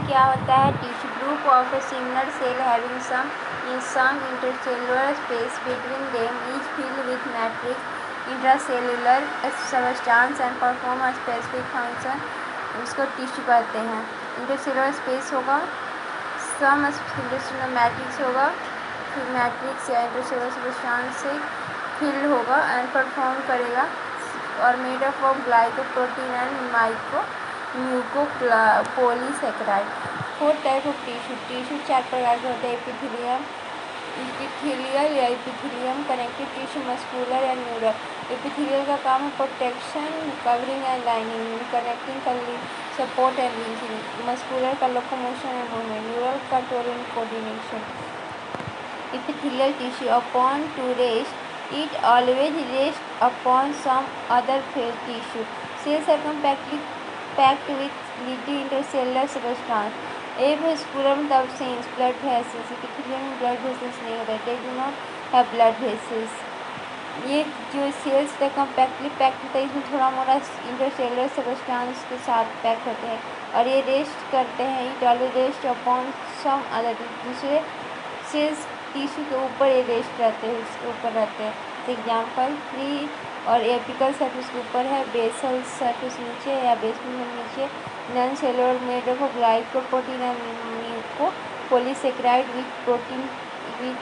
क्या होता है? Tissue group of a similar cell having some intercellular space between them, each filled with matrix intracellular substance and perform a specific function. इसको tissue कहते हैं। Intercellular space होगा, सम intercellular matrix होगा, फिर matrix या इंटरसेलुलर सबस्टांस से field होगा and perform करेगा और made up of glycoprotein and mucopolysaccharide. 4 type of tissue 4 प्रकार के होते हैं। एपिथेलियल या एपिथेलियम, कनेक्टिव टिश्यू, मस्कुलर या न्यूरल। एपिथेलियल का काम है protection, covering and lining, connecting का सपोर्ट एंड लिंकिंग। मस्कुलर का लोकोमोशन एंड मूवमेंट, न्यूरल का Turin coordination. Epithelial tissue upon to rest, it always rests upon some other tissue. Cells are compactly packed with liquid intercellular substance. Avascular मतलब veins, blood vessels. Epithelium में blood vessels नहीं होता, they do not have blood vessels. ये जो sales है compactly packed होता है, इसमें थोड़ा मोड़ा इंटरसेलुलर सबस्टांस के साथ पैक होते हैं और ये रेस्ट करते हैं। It always rest upon some other, दूसरे सेल्स टिश्यू के ऊपर ये रेस्ट रहते हैं, इसके ऊपर रहते हैं। एग्जाम्पल फ्री और एपिकल सरफेस के ऊपर है, बेसल सरफेस नीचे या बेसमेंट नीचे। Non cellular made of glycoprotein and mucopolysaccharide with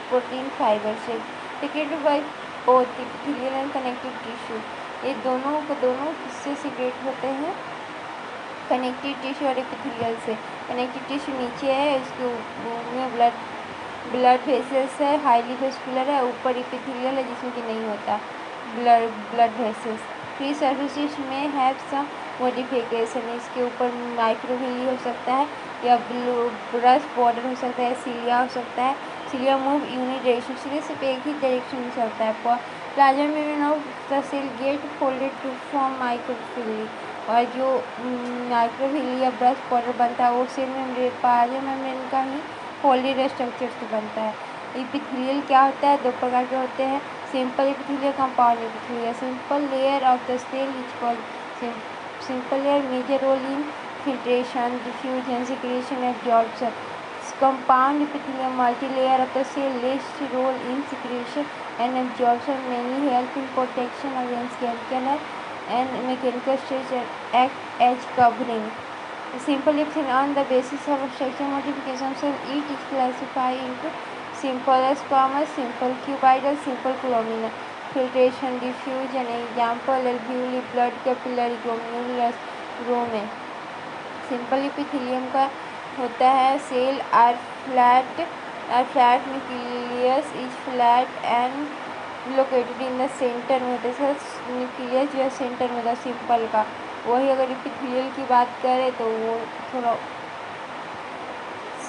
protein fibre से secreted by both epithelial and connective tissue. ये दोनों किससे सीक्रेट होते हैं? कनेक्टिव टिश्यू और एपिथेलियल से। कनेक्टिव टिश्यू नीचे है, उसके में ब्लड वेसल्स है, हाईली वेस्कुलर है, ऊपर एपिथेलियल है जिसमें कि नहीं होता ब्लड वेसल्स। फ्री सरफेस में हैव सम मॉडिफिकेशन, इसके ऊपर माइक्रोविली हो सकता है या ब्रश बॉर्डर हो सकता है, सीलिया हो सकता है। Cilia move unidirection, cilia सिर्फ एक ही डायरेक्शन में चलता है। Plasma membrane of the cell get folded to form microvilli, और जो माइक्रोविली या ब्रश बॉर्डर बनता है वो सेल मेम्ब्रेन प्लाज्मा मेम्ब्रेन का ही फोल्डेड स्ट्रक्चर से बनता है। एपिथेलियल क्या होता है? 2 प्रकार के होते हैं, simple epithelial, compound epithelial. Simple layer of the cell which called simple layer major role in filtration, diffusion, secretion, absorption. Compound epithelial multi layer of the cell less role in secretion and absorption, mainly help in protection against chemical and mechanical stress and act as covering. Simple epithelium on the basis of structural modification, so it is classified into simple squamous, simple cuboidal, simple columnar. Filtration, diffusion, example alveoli, blood capillary, glomerulus, gromen. Simple epithelium का होता है cell are flat nucleus is flat and located in the centre में होता है। Nucleus जो है centre में होता है सिंपल का। वही अगर एपिथेलियल की बात करें तो वो थोड़ा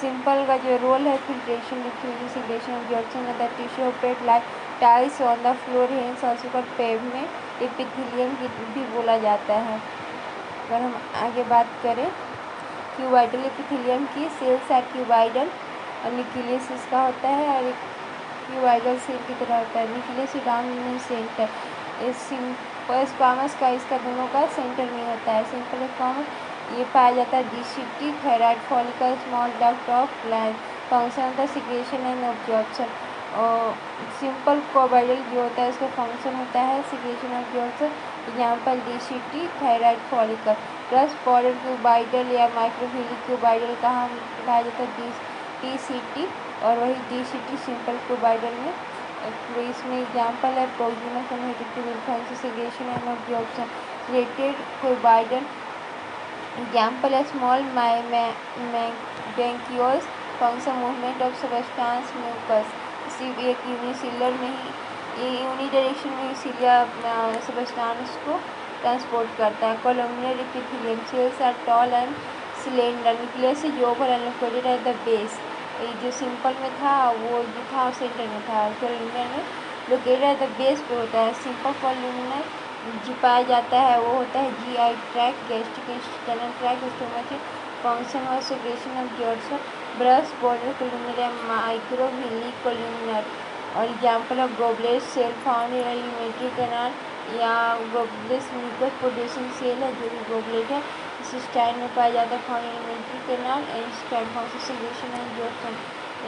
सिंपल का जो रोल है filtration, diffusion, secretion, absorption of the tissue operate like tiles on the floor, hence also called pavement. Epithelium भी बोला जाता है। अगर हम आगे बात करें क्यूबाइडल एपिथेलियम की, सेल्स है क्यूबाइडल और न्यूक्लियस इसका होता है और एक क्यूबाइडल सेल की तरह होता है। Nucleus down centre, simple squamous का इसका दोनों का सेंटर में होता है। सिंपल स्क्वामस ये पाया जाता है DCT, thyroid follicle, small duct of gland, function होता है सिक्रेशन एंड एब्जॉर्प्शन। और सिंपल क्यूबाइडल जो होता है उसका फंक्शन होता है सिक्रेशन और absorption. Example DCT, thyroid follicle. Plus border cuboidal या माइक्रोविली क्यूबाइडल कहाँ पाया जाता है? TCT और वही DCT सिंपल क्यूबाइडल में। इसमें एग्जाम्पल है प्रोक्सिमस function secretion and absorption. Related cuboidal example है small bronchioles, function movement of substance mucus. सिर्फ एक यूनिसेलुलर में ही यूनि डायरेक्शन में सीलिया सबस्टांस को ट्रांसपोर्ट करता है। Columnar epithelium, cells are tall and cylinder, nucleus is oval and located at the base. ये जो सिंपल में था वो जो था सेंटर में था, कोलुमिनर में लोकेटेड एट द बेस पे होता है। सिंपल कोलुमिनर जो पाया जाता है वो होता है GI tract, gastric intestinal tract, stomach. Function और secretion of absorption, brush border columnar, microvilli columnar. और example of goblet cell found in alimentary canal या गोबलेट म्यूकस प्रोड्यूसिंग सेल है जो कि गोबलेट है। सिस्टाइन में पाया जाता है, found in alimentary canal and stand function secretion and absorption.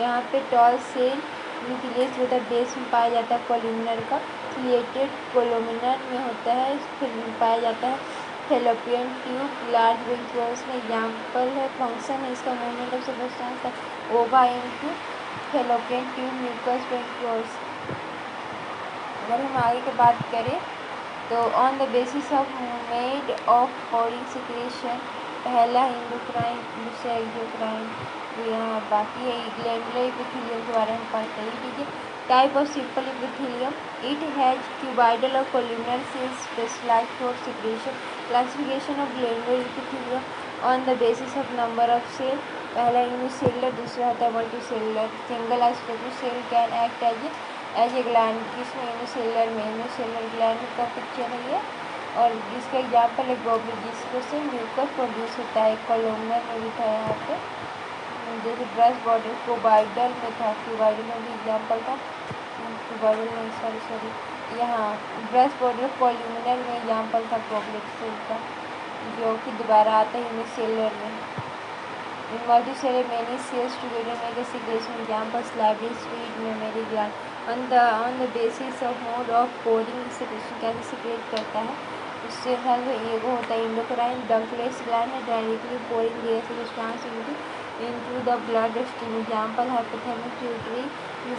यहाँ पे टॉल सेल न्यूक्लियस जो है बेस में पाया जाता है कोलिमिनर का, सिलिएटेड कोलोमिनर में होता है, फिर पाया जाता है फेलोपियन ट्यूब लार्ज वेंट्रिकल्स में एग्जाम्पल है। फंक्शन है इसका मूवमेंट ऑफ सब्सटेंस का ova into fallopian tube mucus ventricles. अगर हम आगे की बात करें तो on the basis of made of body secretion, पहला इंडोक्राइन दूसरा एक्सोक्राइन। तो यहाँ बाकी है ग्लैंडुलर एपिथेलियम के बारे में पढ़ते ही। ठीक है, type of simple epithelium, it has cuboidal और columnar cells specialised for secretion. Classification of glandular epithelium on the basis of number of cell, पहला यूनिसेलुलर दूसरा होता है multicellular. Single isotopic cell can act as a gland, किसमें unicellular gland का picture है ये, और जिसका एग्जाम्पल है गोबी जिसको से म्यूकस प्रोड्यूस होता है। कोलोमिनर में भी था यहाँ पे, जैसे ब्रश बॉर्डर क्यूबाइडल में था, क्यूबाइडल में भी एग्जाम्पल था, क्यूबाइडल में सॉरी यहाँ ब्रश बॉर्डर कोलोमिनर में एग्जाम्पल था गोबलेट सेल का, जो कि दोबारा आता है यूनिसेलुलर में। In multicellular many cells together make a secretion, example salivary sweet mammary gland। on the basis of mode of pouring secretion कैसे secrete करता है उससे हल एगो होता है endocrine ductless gland directly pouring their substance into the blood stream, example hypothalamus pituitary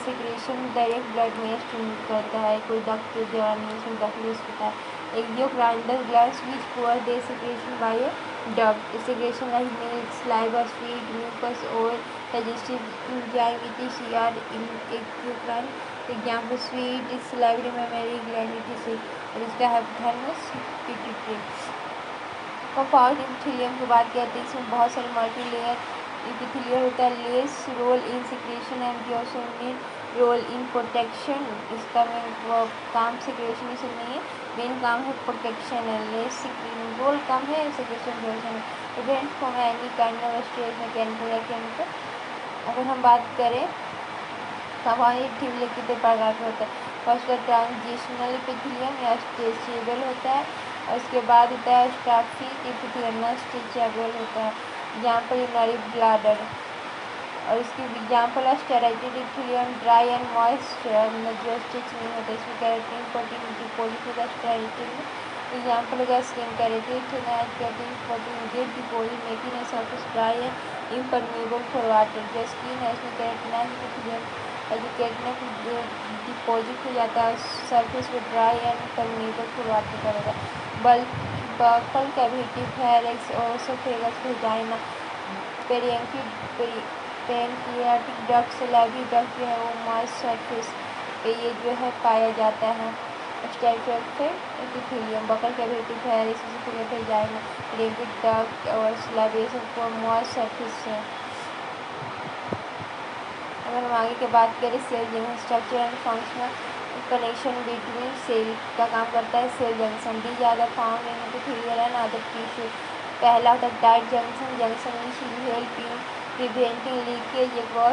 secretion direct blood में stream करता है, कोई डक्ट के दौरान इसमें डक्टलेस होता है। Exocrine the glands which pour their secretion by a duct, secretion like milk, saliva, sweet, mucus, oil, digestive enzyme etc. are in exocrine, example sweet, salivary mammary gland etc. और इसका hypothalamus pituitary. Compound epithelium की बात करते हैं, इसमें बहुत सारे multi layer epithelial होता है। Less role in secretion and जियोसोमिन रोल इन प्रोटेक्शन, इसका मेन काम सिक्रेशन ही सब नहीं है, मेन काम है प्रोटेक्शन है। लेस रोल कम है, सिक्रेशन जियोसोमिन prevent from any kind of stress mechanical या केमिकल। अगर हम बात करें कंपाउंड एपिथेलियम कितने प्रकार के होता है, फर्स्ट का ट्रांजिशनल एपिथेलियम या स्ट्रेचेबल होता है, और इसके बाद होता है स्टाफिक एपिथेलियम स्ट्रेचेबल होता है, यहाँ पर यूरिनरी ब्लैडर। और इसकी एग्जाम्पल है स्टेराइटेड एपिथेलियम ड्राई एंड मॉइस्ट जो स्टिच नहीं होता, इसमें कैरेटिन प्रोटीन डिपोजिट होता है स्टेराइटेड में। एग्जाम्पल होगा skin keratin keratin protein get deposit making a surface dry and impermeable for water. जो स्किन है इसमें कैरेटिनाइज एपिथेलियम कैरेटिन डिपोजिट हो जाता है सरफेस पर dry and impermeable for water करेगा। बल्कल कैविटी फेरेक्स और oesophagus vagina pancreatic duct salivary duct जो है वो मॉइस्ट सरफेस पे ये जो है पाया जाता है। Stratified epithelium buccal cavity pharynx oesophagus vagina pancreatic duct और सैलिवेशन को मॉइस्ट सरफेस है। अगर हम आगे की बात करें cell junction structure and functional connection between cell का काम करता है सेल जंक्शन। दी ज़्यादा found in epithelial and other tissue, पहला होता है tight junction, junction which help in preventing leakage across